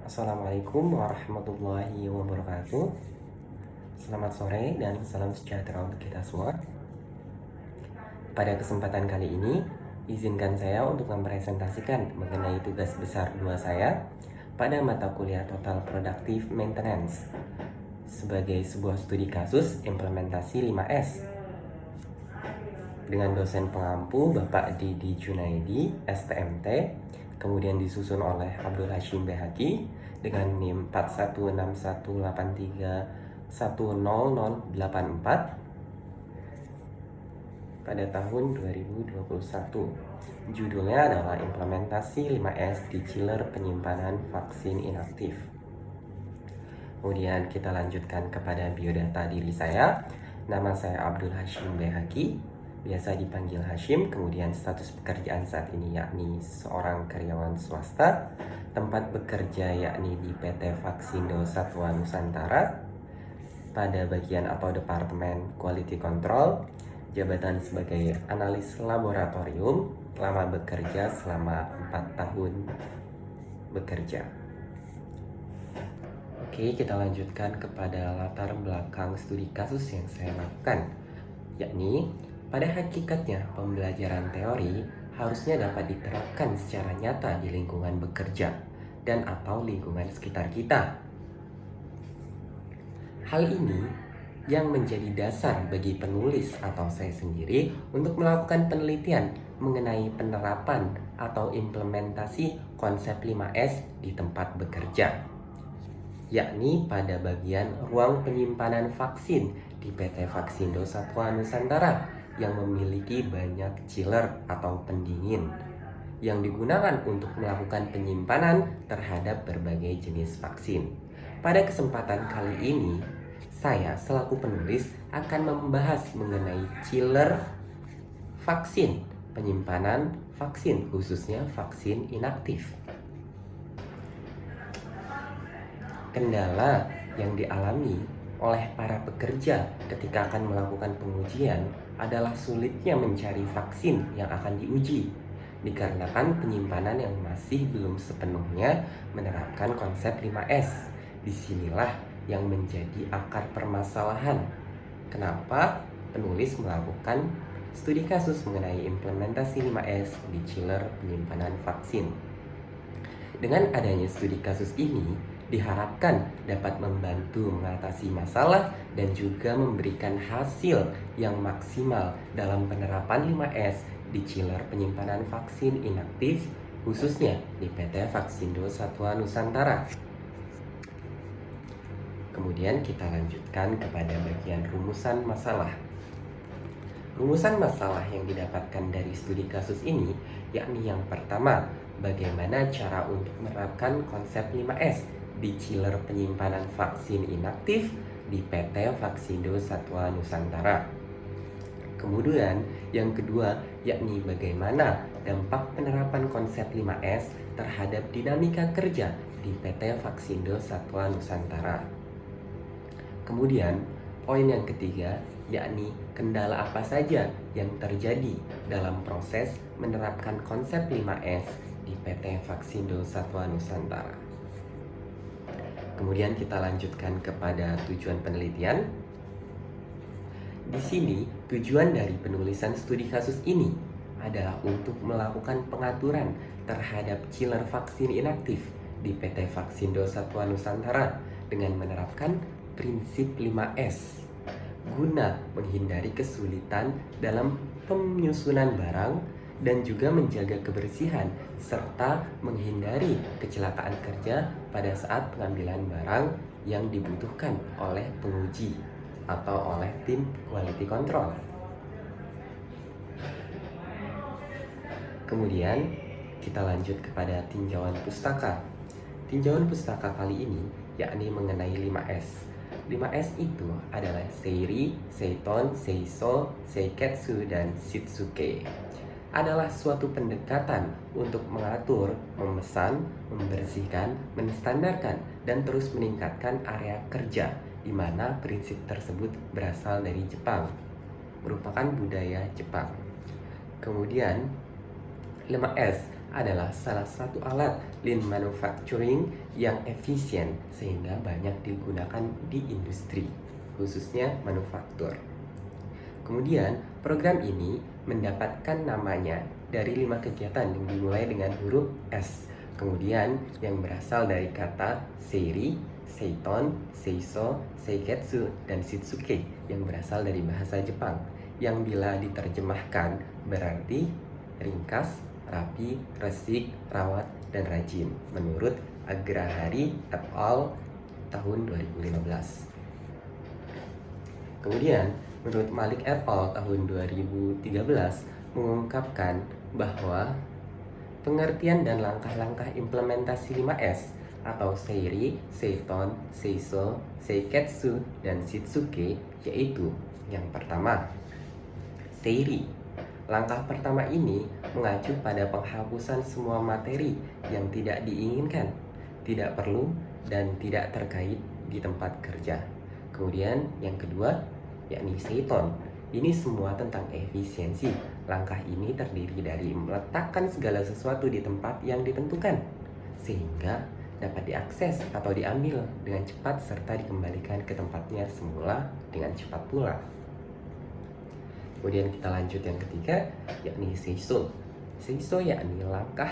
Assalamualaikum warahmatullahi wabarakatuh. Selamat sore dan salam sejahtera untuk kita semua. Pada kesempatan kali ini, izinkan saya untuk mempresentasikan mengenai tugas besar 2 saya pada mata kuliah Total Productive Maintenance sebagai sebuah studi kasus implementasi 5S dengan dosen pengampu Bapak Didi Junaidi, STMT, kemudian disusun oleh Abdul Hashim Behaki dengan NIM 416183100084 pada tahun 2021. Judulnya adalah Implementasi 5S di Chiller Penyimpanan Vaksin Inaktif. Kemudian kita lanjutkan kepada biodata diri saya. Nama saya Abdul Hashim Behaki, biasa dipanggil Hashim. Kemudian status pekerjaan saat ini yakni seorang karyawan swasta. Tempat bekerja yakni di PT Vaksindo Satwa Nusantara pada bagian atau departemen Quality Control. Jabatan sebagai analis laboratorium. Lama bekerja selama 4 tahun bekerja. Oke, kita lanjutkan kepada latar belakang studi kasus yang saya lakukan, yakni pada hakikatnya pembelajaran teori harusnya dapat diterapkan secara nyata di lingkungan bekerja dan atau lingkungan sekitar kita. Hal ini yang menjadi dasar bagi penulis atau saya sendiri untuk melakukan penelitian mengenai penerapan atau implementasi konsep 5S di tempat bekerja, yakni pada bagian ruang penyimpanan vaksin di PT Vaksindo Satwa Nusantara yang memiliki banyak chiller atau pendingin yang digunakan untuk melakukan penyimpanan terhadap berbagai jenis vaksin. Pada kesempatan kali ini, saya selaku penulis akan membahas mengenai chiller vaksin, penyimpanan vaksin, khususnya vaksin inaktif. Kendala yang dialami oleh para pekerja ketika akan melakukan pengujian adalah sulitnya mencari vaksin yang akan diuji, dikarenakan penyimpanan yang masih belum sepenuhnya menerapkan konsep 5S. Disinilah yang menjadi akar permasalahan. Kenapa penulis melakukan studi kasus mengenai implementasi 5S di chiller penyimpanan vaksin. Dengan adanya studi kasus ini, diharapkan dapat membantu mengatasi masalah dan juga memberikan hasil yang maksimal dalam penerapan 5S di chiller penyimpanan vaksin inaktif, khususnya di PT Vaksindo Satwa Nusantara. Kemudian kita lanjutkan kepada bagian rumusan masalah. Rumusan masalah yang didapatkan dari studi kasus ini yakni yang pertama, bagaimana cara untuk menerapkan konsep 5S di chiller penyimpanan vaksin inaktif di PT Vaksindo Satwa Nusantara. Kemudian yang kedua yakni bagaimana dampak penerapan konsep 5S terhadap dinamika kerja di PT Vaksindo Satwa Nusantara. Kemudian poin yang ketiga yakni kendala apa saja yang terjadi dalam proses menerapkan konsep 5S di PT Vaksindo Satwa Nusantara. Kemudian kita lanjutkan kepada tujuan penelitian. Di sini tujuan dari penulisan studi kasus ini adalah untuk melakukan pengaturan terhadap chiller vaksin inaktif di PT Vaksindo Satwa Nusantara dengan menerapkan prinsip 5S guna menghindari kesulitan dalam penyusunan barang dan juga menjaga kebersihan serta menghindari kecelakaan kerja pada saat pengambilan barang yang dibutuhkan oleh penguji atau oleh tim quality control. Kemudian kita lanjut kepada tinjauan pustaka. Tinjauan pustaka kali ini yakni mengenai 5S. 5S itu adalah Seiri, Seiton, Seiso, Seiketsu, dan Shitsuke. Adalah suatu pendekatan untuk mengatur, memesan, membersihkan, menstandarkan, dan terus meningkatkan area kerja, di mana prinsip tersebut berasal dari Jepang, merupakan budaya Jepang. Kemudian 5S adalah salah satu alat lean manufacturing yang efisien sehingga banyak digunakan di industri, khususnya manufaktur. Kemudian, program ini mendapatkan namanya dari 5 kegiatan yang dimulai dengan huruf S. Kemudian, yang berasal dari kata seiri, seiton, seiso, seiketsu, dan shitsuke yang berasal dari bahasa Jepang, yang bila diterjemahkan berarti ringkas, rapi, resik, rawat, dan rajin menurut Agrahari et al. Tahun 2015. Kemudian, menurut Malik et al. Tahun 2013 mengungkapkan bahwa pengertian dan langkah-langkah implementasi 5S atau seiri, seiton, seiso, seiketsu, dan shitsuke yaitu yang pertama, seiri. Langkah pertama ini mengacu pada penghapusan semua materi yang tidak diinginkan, tidak perlu, dan tidak terkait di tempat kerja. Kemudian yang kedua, yakni seiton. Ini semua tentang efisiensi. Langkah ini terdiri dari meletakkan segala sesuatu di tempat yang ditentukan, sehingga dapat diakses atau diambil dengan cepat serta dikembalikan ke tempatnya semula dengan cepat pula. Kemudian kita lanjut yang ketiga, yakni seiso. Seiso yakni langkah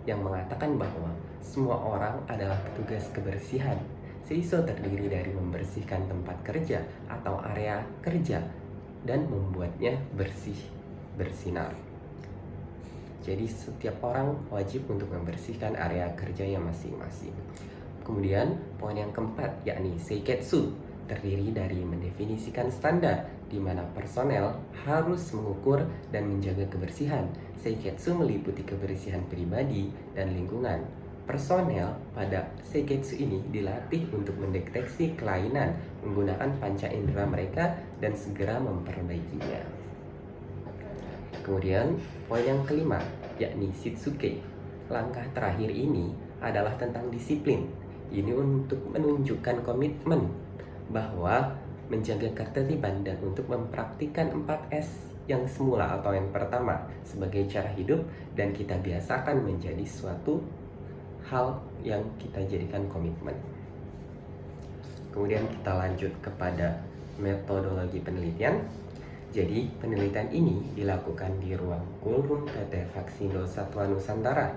yang mengatakan bahwa semua orang adalah petugas kebersihan. Seiso terdiri dari membersihkan tempat kerja atau area kerja dan membuatnya bersih, bersinar. Jadi setiap orang wajib untuk membersihkan area kerjanya masing-masing. Kemudian poin yang keempat yakni seiketsu, terdiri dari mendefinisikan standar di mana personel harus mengukur dan menjaga kebersihan. Seiketsu meliputi kebersihan pribadi dan lingkungan. Personel pada seiketsu ini dilatih untuk mendeteksi kelainan menggunakan panca indera mereka dan segera memperbaikinya. Kemudian poin yang kelima yakni shitsuke. Langkah terakhir ini adalah tentang disiplin. Ini untuk menunjukkan komitmen bahwa menjaga ketertiban dan untuk mempraktikkan 4S yang semula atau yang pertama sebagai cara hidup dan kita biasakan menjadi suatu hal yang kita jadikan komitmen. Kemudian kita lanjut kepada metodologi penelitian. Jadi penelitian ini dilakukan di ruang coolroom PT Vaksindo Satwa Nusantara.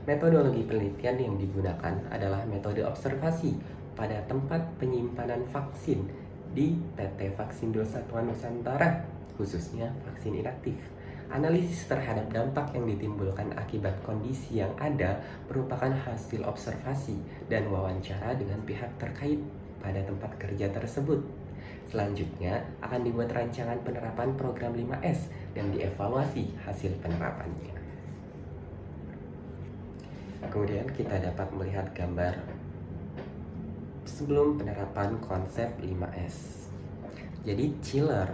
Metodologi penelitian yang digunakan adalah metode observasi pada tempat penyimpanan vaksin di PT Vaksindo Satwa Nusantara, khususnya vaksin inaktif. Analisis terhadap dampak yang ditimbulkan akibat kondisi yang ada merupakan hasil observasi dan wawancara dengan pihak terkait pada tempat kerja tersebut. Selanjutnya akan dibuat rancangan penerapan program 5S dan dievaluasi hasil penerapannya. Kemudian kita dapat melihat gambar sebelum penerapan konsep 5S. Jadi chiller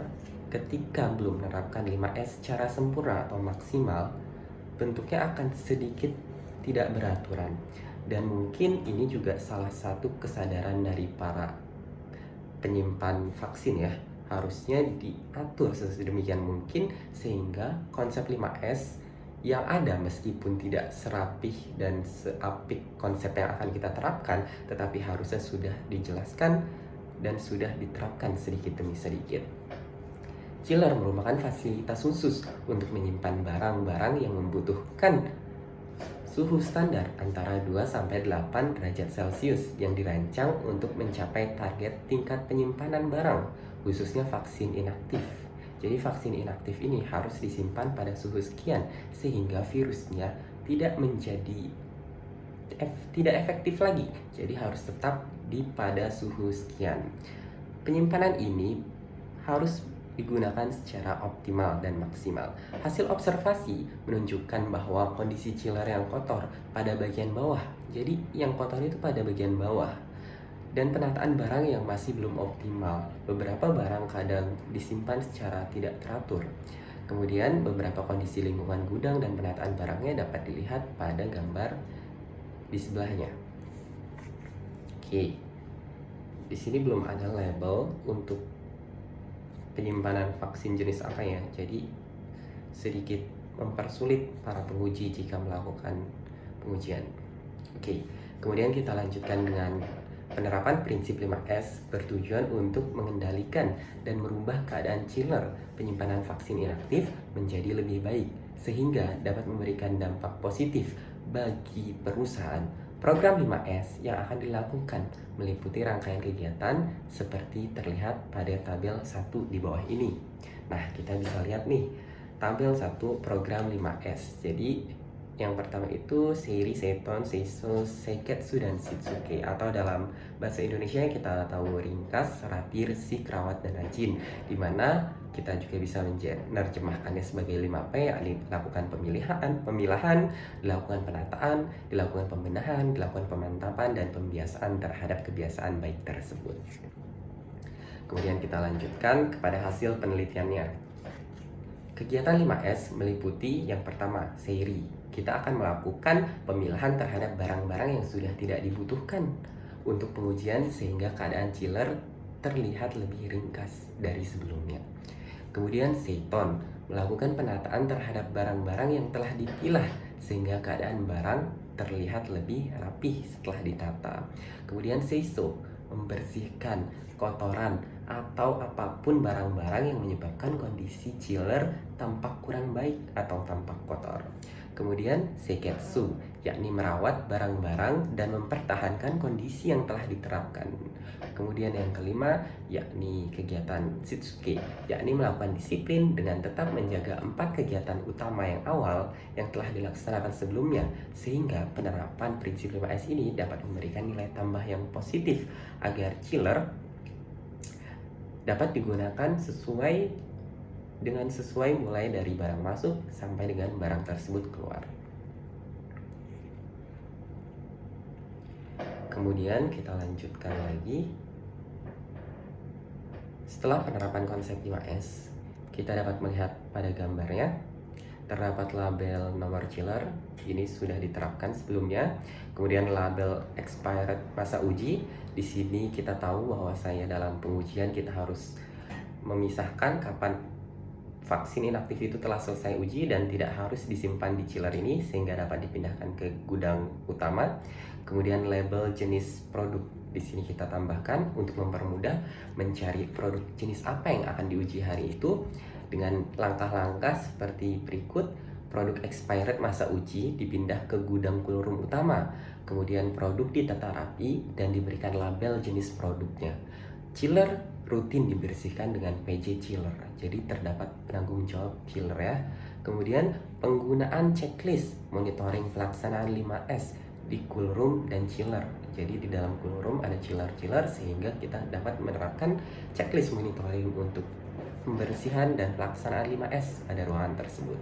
ketika belum menerapkan 5S secara sempurna atau maksimal, bentuknya akan sedikit tidak beraturan. Dan mungkin ini juga salah satu kesadaran dari para penyimpan vaksin ya. Harusnya diatur sedemikian mungkin sehingga konsep 5S yang ada meskipun tidak serapih dan seapik konsep yang akan kita terapkan, tetapi harusnya sudah dijelaskan dan sudah diterapkan sedikit demi sedikit. Chiller merupakan fasilitas khusus untuk menyimpan barang-barang yang membutuhkan suhu standar antara 2-8 derajat Celcius yang dirancang untuk mencapai target tingkat penyimpanan barang, khususnya vaksin inaktif. Jadi vaksin inaktif ini harus disimpan pada suhu sekian sehingga virusnya tidak efektif lagi. Jadi harus tetap pada suhu sekian. Penyimpanan ini harus digunakan secara optimal dan maksimal. Hasil observasi menunjukkan bahwa kondisi chiller yang kotor pada bagian bawah. Jadi yang kotor itu pada bagian bawah. Dan penataan barang yang masih belum optimal. Beberapa barang kadang disimpan secara tidak teratur. Kemudian beberapa kondisi lingkungan gudang dan penataan barangnya dapat dilihat pada gambar di sebelahnya. Oke. Di sini belum ada label untuk penyimpanan vaksin jenis apa ya. Jadi sedikit mempersulit para penguji jika melakukan pengujian. Oke, kemudian kita lanjutkan dengan penerapan prinsip 5S bertujuan untuk mengendalikan dan merubah keadaan chiller penyimpanan vaksin inaktif menjadi lebih baik sehingga dapat memberikan dampak positif bagi perusahaan. Program 5S yang akan dilakukan meliputi rangkaian kegiatan seperti terlihat pada tabel 1 di bawah ini. Nah, kita bisa lihat nih, tabel 1 program 5S. Jadi yang pertama itu Seiri, Seiton, Seiso, Seiketsu, dan Shitsuke. Atau dalam bahasa Indonesia kita tahu ringkas, rapi, resik, rawat, dan rajin. Dimana kita juga bisa menerjemahkannya sebagai 5P, yakni dilakukan pemilahan, dilakukan penataan, dilakukan pembenahan, dilakukan pemantapan, dan pembiasaan terhadap kebiasaan baik tersebut. Kemudian kita lanjutkan kepada hasil penelitiannya. Kegiatan 5S meliputi yang pertama, Seiri. Kita akan melakukan pemilahan terhadap barang-barang yang sudah tidak dibutuhkan untuk pengujian sehingga keadaan chiller terlihat lebih ringkas dari sebelumnya. Kemudian Seiton, melakukan penataan terhadap barang-barang yang telah dipilah sehingga keadaan barang terlihat lebih rapih setelah ditata. Kemudian Seiso, membersihkan kotoran atau apapun barang-barang yang menyebabkan kondisi chiller tampak kurang baik atau tampak kotor. Kemudian Seiketsu, yakni merawat barang-barang dan mempertahankan kondisi yang telah diterapkan. Kemudian yang kelima, yakni kegiatan Shitsuke, yakni melakukan disiplin dengan tetap menjaga 4 kegiatan utama yang awal yang telah dilaksanakan sebelumnya, sehingga penerapan prinsip 5S ini dapat memberikan nilai tambah yang positif agar chiller dapat digunakan sesuai mulai dari barang masuk sampai dengan barang tersebut keluar. Kemudian kita lanjutkan lagi. Setelah penerapan konsep 5S, kita dapat melihat pada gambarnya terdapat label nomor chiller, ini sudah diterapkan sebelumnya. Kemudian label expired masa uji. Di sini kita tahu bahwa dalam pengujian kita harus memisahkan kapan vaksin inaktif itu telah selesai uji dan tidak harus disimpan di chiller ini sehingga dapat dipindahkan ke gudang utama. Kemudian label jenis produk di sini kita tambahkan untuk mempermudah mencari produk jenis apa yang akan diuji hari itu dengan langkah-langkah seperti berikut. Produk expired masa uji dipindah ke gudang coolroom utama. Kemudian produk ditata rapi dan diberikan label jenis produknya. Chiller rutin dibersihkan dengan PJ chiller, jadi terdapat penanggung jawab chiller ya. Kemudian penggunaan checklist monitoring pelaksanaan 5S di coolroom dan chiller. Jadi di dalam coolroom ada chiller sehingga kita dapat menerapkan checklist monitoring untuk pembersihan dan pelaksanaan 5S pada ruangan tersebut.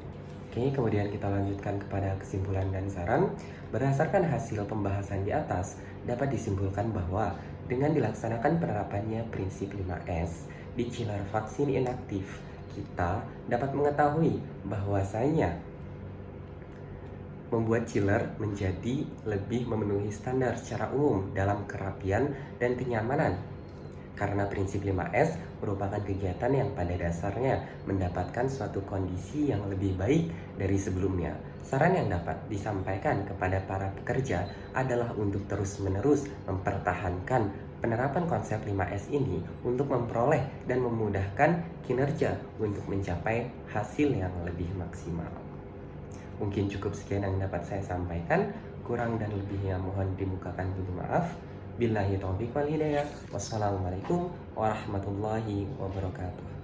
Oke, kemudian kita lanjutkan kepada kesimpulan dan saran. Berdasarkan hasil pembahasan di atas, dapat disimpulkan bahwa dengan dilaksanakan penerapannya prinsip 5S di chiller vaksin inaktif, kita dapat mengetahui bahwasanya membuat chiller menjadi lebih memenuhi standar secara umum dalam kerapian dan kenyamanan. Karena prinsip 5S merupakan kegiatan yang pada dasarnya mendapatkan suatu kondisi yang lebih baik dari sebelumnya. Saran yang dapat disampaikan kepada para pekerja adalah untuk terus-menerus mempertahankan penerapan konsep 5S ini untuk memperoleh dan memudahkan kinerja untuk mencapai hasil yang lebih maksimal. Mungkin cukup sekian yang dapat saya sampaikan. Kurang dan lebihnya mohon dibukakan pintu maaf. Billahi taufiq wal hidayah. Wassalamualaikum warahmatullahi wabarakatuh.